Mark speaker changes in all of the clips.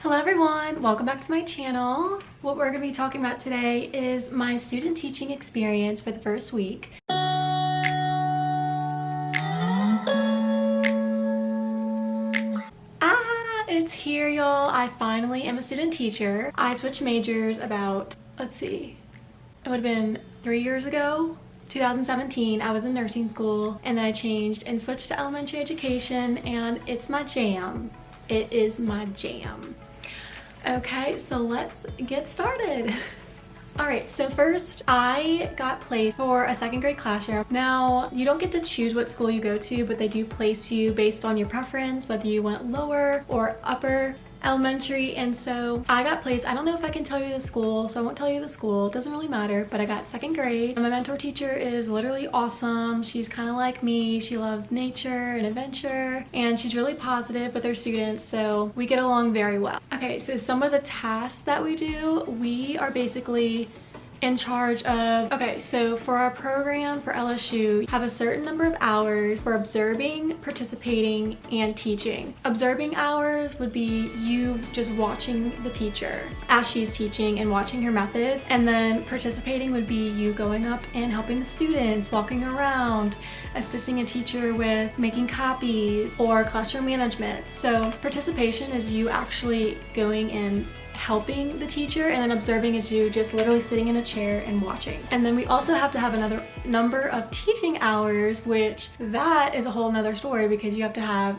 Speaker 1: Hello everyone, welcome back to my channel. What we're going to be talking about today is my student teaching experience for the first week. It's here, y'all. I finally am a student teacher. I switched majors about, it would have been 3 years ago. 2017, I was in nursing school, and then I changed and switched to elementary education, and it's my jam. It is my jam. Okay, so let's get started. Alright, so first I got placed for a second grade classroom. Now, you don't get to choose what school you go to, but they do place you based on your preference, whether you went lower or upper elementary. And so I got placed, I don't know if I can tell you the school, so I won't tell you the school, it doesn't really matter, but I got second grade. My mentor teacher is literally awesome. She's kind of like me. She loves nature and adventure, and she's really positive with her students, so we get along very well. Okay, so some of the tasks that we do, we are basically in charge of, okay, so for our program for LSU, have a certain number of hours for observing, participating, and teaching. Observing hours would be you just watching the teacher as she's teaching and watching her method, and then participating would be you going up and helping the students, walking around, assisting a teacher with making copies or classroom management. So participation is you actually going and helping the teacher, and then observing is you just literally sitting in a chair and watching. And then we also have to have another number of teaching hours, which that is a whole nother story, because you have to have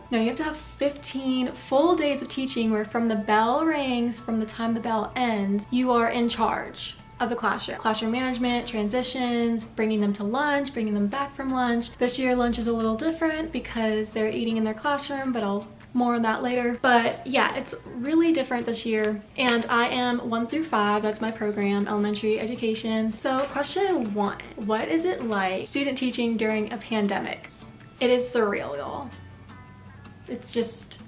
Speaker 1: 15 full days of teaching, where from the bell rings, from the time the bell ends, you are in charge of the classroom management, transitions, bringing them to lunch, bringing them back from lunch. This year lunch is a little different because they're eating in their classroom, but I'll more on that later. But yeah, it's really different this year, and I am 1 through 5. That's my program, elementary education. So question 1, what is it like student teaching during a pandemic? It is surreal, y'all. It's just,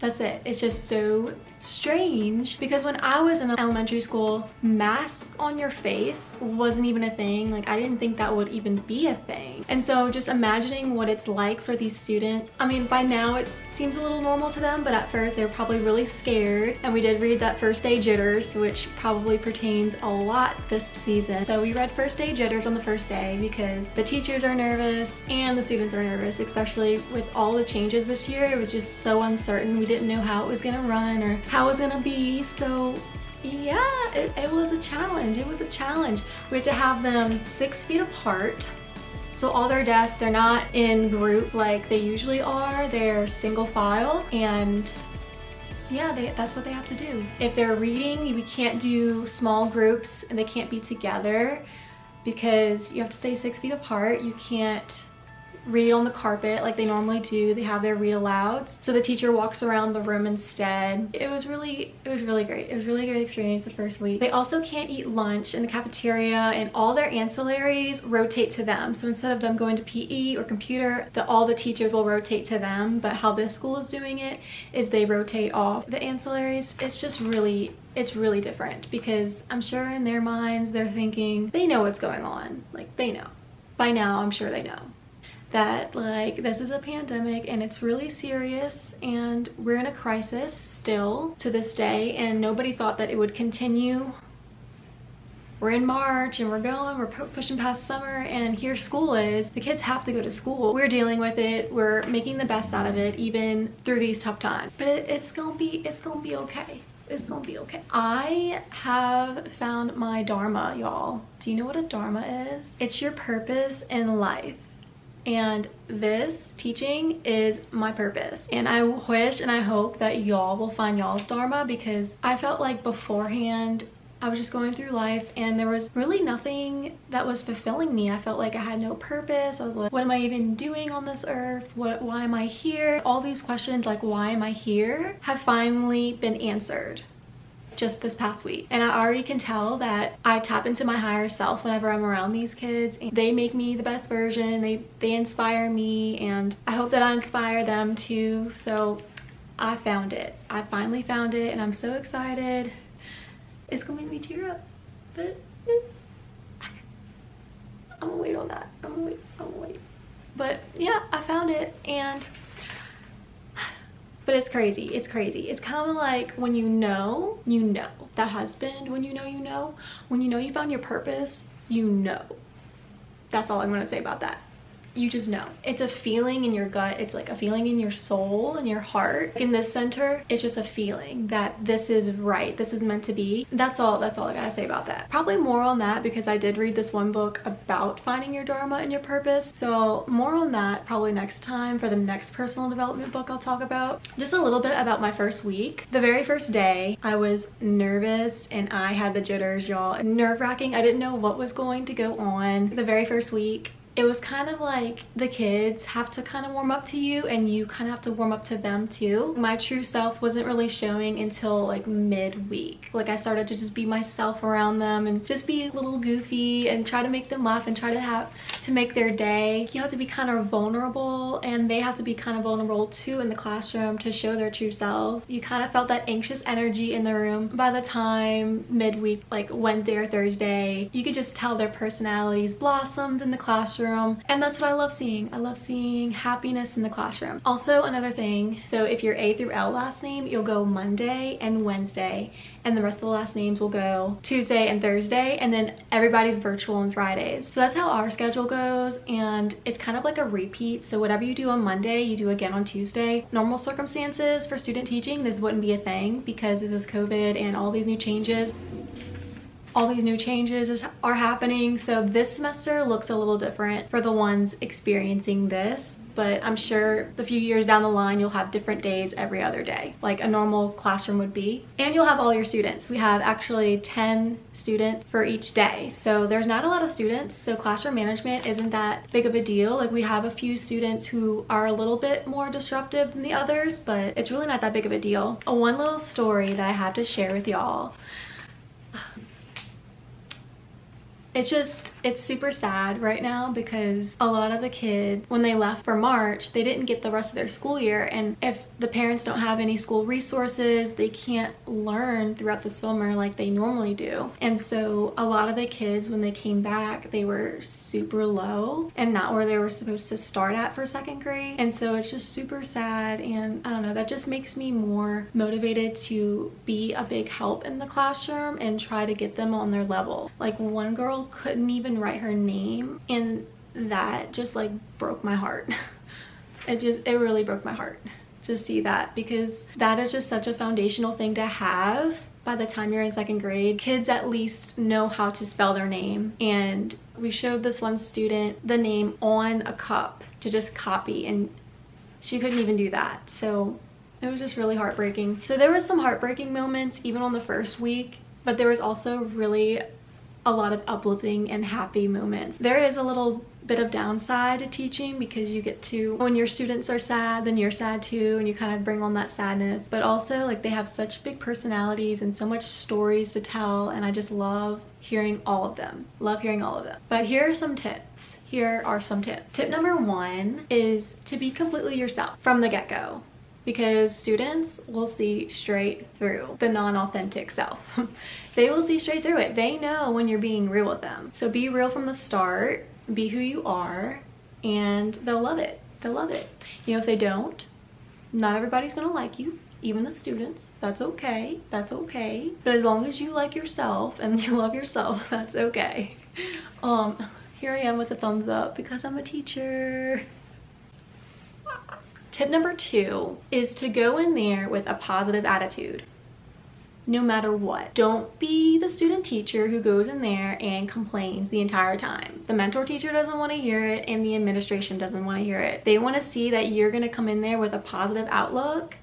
Speaker 1: that's it. It's just so strange, because when I was in elementary school, masks on your face wasn't even a thing. Like, I didn't think that would even be a thing. And so just imagining what it's like for these students, I mean, by now it seems a little normal to them, but at first they were probably really scared. And we did read that first day jitters, which probably pertains a lot this season. So we read first day jitters on the first day because the teachers are nervous and the students are nervous, especially with all the changes this year. It was just so uncertain. We didn't know how it was gonna run or how it was gonna be. So yeah, it was a challenge. It was a challenge. We had to have them 6 feet apart. So all their desks, they're not in group like they usually are. They're single file, and yeah, that's what they have to do. If they're reading, we can't do small groups, and they can't be together because you have to stay 6 feet apart. You can't read on the carpet like they normally do. They have their read alouds, so the teacher walks around the room instead. It was really great. It was a really great experience the first week. They also can't eat lunch in the cafeteria, and all their ancillaries rotate to them. So instead of them going to PE or computer, all the teachers will rotate to them. But how this school is doing it is they rotate off the ancillaries. It's just really, it's really different, because I'm sure in their minds they're thinking they know what's going on. Like, they know by now, I'm sure they know that, like, this is a pandemic and it's really serious, and we're in a crisis still to this day, and nobody thought that it would continue. We're in March and we're pushing past summer, and here school is. The kids have to go to school. We're dealing with it. We're making the best out of it, even through these tough times. But it's gonna be okay. It's gonna be okay. I have found my Dharma, y'all. Do you know what a Dharma is? It's your purpose in life. And this teaching is my purpose. And I wish and I hope that y'all will find y'all's Dharma, because I felt like beforehand I was just going through life and there was really nothing that was fulfilling me. I felt like I had no purpose. I was like, what am I even doing on this earth? Why am I here? All these questions, like, why am I here, have finally been answered just this past week. And I already can tell that I tap into my higher self whenever I'm around these kids, and they make me the best version. They inspire me, and I hope that I inspire them too. So I found it. I finally found it, and I'm so excited. It's gonna make me tear up, but I'm gonna wait on that. I'm gonna wait. But yeah, I found it, and But it's crazy. It's crazy. It's kind of like when you know. That husband, when you know. When you know you found your purpose, you know. That's all I'm going to say about that. You just know. It's a feeling in your gut. It's like a feeling in your soul and your heart. In this center, it's just a feeling that this is right. This is meant to be. That's all I gotta say about that. Probably more on that because I did read this one book about finding your Dharma and your purpose. So more on that probably next time for the next personal development book I'll talk about. Just a little bit about my first week. The very first day, I was nervous and I had the jitters, y'all. Nerve-wracking. I didn't know what was going to go on. The very first week, it was kind of like the kids have to kind of warm up to you and you kind of have to warm up to them too. My true self wasn't really showing until like midweek. Like I started to just be myself around them and just be a little goofy and try to make them laugh and try to make their day. You have to be kind of vulnerable and they have to be kind of vulnerable too in the classroom to show their true selves. You kind of felt that anxious energy in the room. By the time midweek, like Wednesday or Thursday, you could just tell their personalities blossomed in the classroom. And that's what I love seeing. I love seeing happiness in the classroom. Also, another thing, so if you're A through L last name, you'll go Monday and Wednesday, and the rest of the last names will go Tuesday and Thursday, and then everybody's virtual on Fridays. So that's how our schedule goes, and it's kind of like a repeat. So whatever you do on Monday, you do again on Tuesday. Normal circumstances for student teaching, this wouldn't be a thing because this is COVID and all these new changes. Are happening, so this semester looks a little different for the ones experiencing this, but I'm sure a few years down the line you'll have different days every other day like a normal classroom would be, and you'll have all your students. We have actually 10 students for each day, so there's not a lot of students, so classroom management isn't that big of a deal. Like we have a few students who are a little bit more disruptive than the others, but it's really not that big of a deal. One little story that I have to share with y'all. It's super sad right now because a lot of the kids, when they left for March, they didn't get the rest of their school year. And if the parents don't have any school resources, they can't learn throughout the summer like they normally do. And so a lot of the kids, when they came back, they were super low and not where they were supposed to start at for second grade. And so it's just super sad. And I don't know, that just makes me more motivated to be a big help in the classroom and try to get them on their level. Like one girl couldn't even write her name, and that just like broke my heart. It really broke my heart to see that, because that is just such a foundational thing to have. By the time you're in second grade, kids at least know how to spell their name. And we showed this one student the name on a cup to just copy, and she couldn't even do that. So it was just really heartbreaking. So there was some heartbreaking moments even on the first week, but there was also really a lot of uplifting and happy moments. There is a little bit of downside to teaching because you get to, when your students are sad, then you're sad too, and you kind of bring on that sadness. But also, like, they have such big personalities and so much stories to tell, and I just love hearing all of them. Love hearing all of them. But here are some tips. Tip number 1 is to be completely yourself from the get-go, because students will see straight through the non-authentic self. They will see straight through it. They know when you're being real with them. So be real from the start, be who you are, and they'll love it. They'll love it. You know, if they don't, not everybody's gonna like you, even the students. That's okay. That's okay. But as long as you like yourself and you love yourself, that's okay. Here I am with a thumbs up because I'm a teacher. Tip number 2 is to go in there with a positive attitude, no matter what. Don't be the student teacher who goes in there and complains the entire time. The mentor teacher doesn't want to hear it, and the administration doesn't want to hear it. They want to see that you're going to come in there with a positive outlook.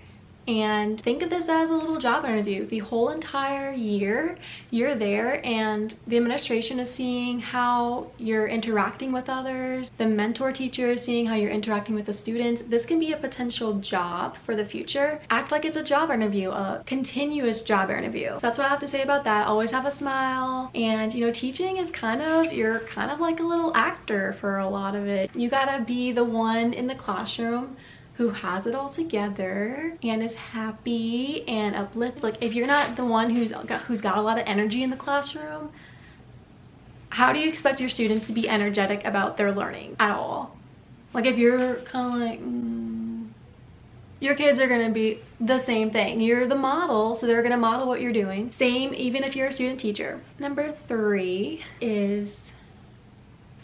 Speaker 1: And think of this as a little job interview. The whole entire year you're there, and the administration is seeing how you're interacting with others. The mentor teacher is seeing how you're interacting with the students. This can be a potential job for the future. Act like it's a job interview, a continuous job interview. So that's what I have to say about that. Always have a smile. And you know, teaching is you're kind of like a little actor for a lot of it. You gotta be the one in the classroom who has it all together and is happy and uplifts. Like, if you're not the one who's got a lot of energy in the classroom, how do you expect your students to be energetic about their learning at all? Like, if you're kind of like, Your kids are gonna be the same thing. You're the model, so they're gonna model what you're doing. Same even if you're a student teacher. Number 3 is,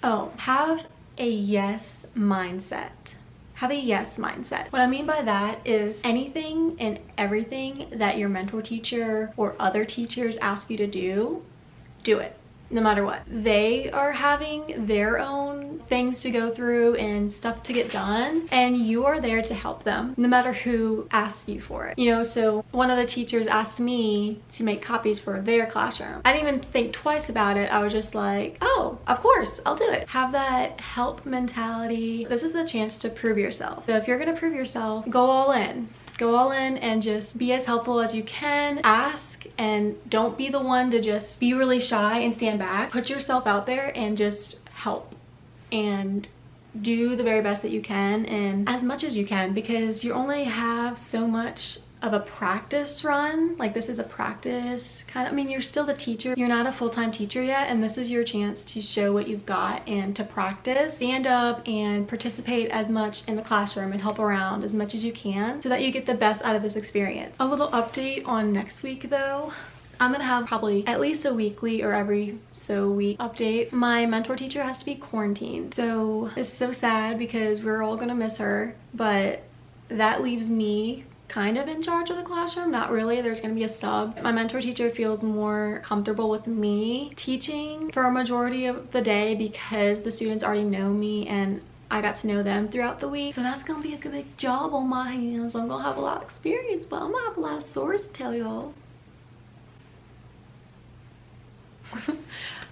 Speaker 1: have a yes mindset. Have a yes mindset. What I mean by that is anything and everything that your mentor teacher or other teachers ask you to do it. No matter what. They are having their own things to go through and stuff to get done, and you are there to help them no matter who asks you for it. You know, so one of the teachers asked me to make copies for their classroom. I didn't even think twice about it. I was just like, oh, of course, I'll do it. Have that help mentality. This is a chance to prove yourself. So if you're gonna prove yourself, go all in. Go all in and just be as helpful as you can. Ask, and don't be the one to just be really shy and stand back. Put yourself out there and just help and do the very best that you can and as much as you can, because you only have so much of a practice run. Like, this is a practice kind of, I mean, you're still the teacher. You're not a full-time teacher yet, and this is your chance to show what you've got and to practice. Stand up and participate as much in the classroom and help around as much as you can so that you get the best out of this experience. A little update on next week though. I'm gonna have probably at least a weekly or every so week update. My mentor teacher has to be quarantined, so it's so sad because we're all gonna miss her, but that leaves me kind of in charge of the classroom. Not really, there's gonna be a sub. My mentor teacher feels more comfortable with me teaching for a majority of the day because the students already know me and I got to know them throughout the week. So that's gonna be a big job on my hands. I'm gonna have a lot of experience, but I'm gonna have a lot of stories to tell y'all.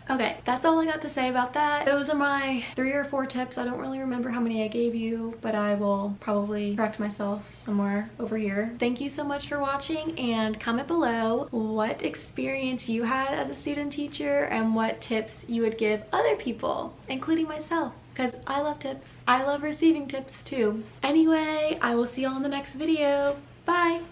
Speaker 1: Okay, that's all I got to say about that. Those are my 3 or 4 tips. I don't really remember how many I gave you, but I will probably correct myself somewhere over here. Thank you so much for watching, and comment below what experience you had as a student teacher and what tips you would give other people, including myself, because I love tips. I love receiving tips too. Anyway, I will see y'all in the next video. Bye!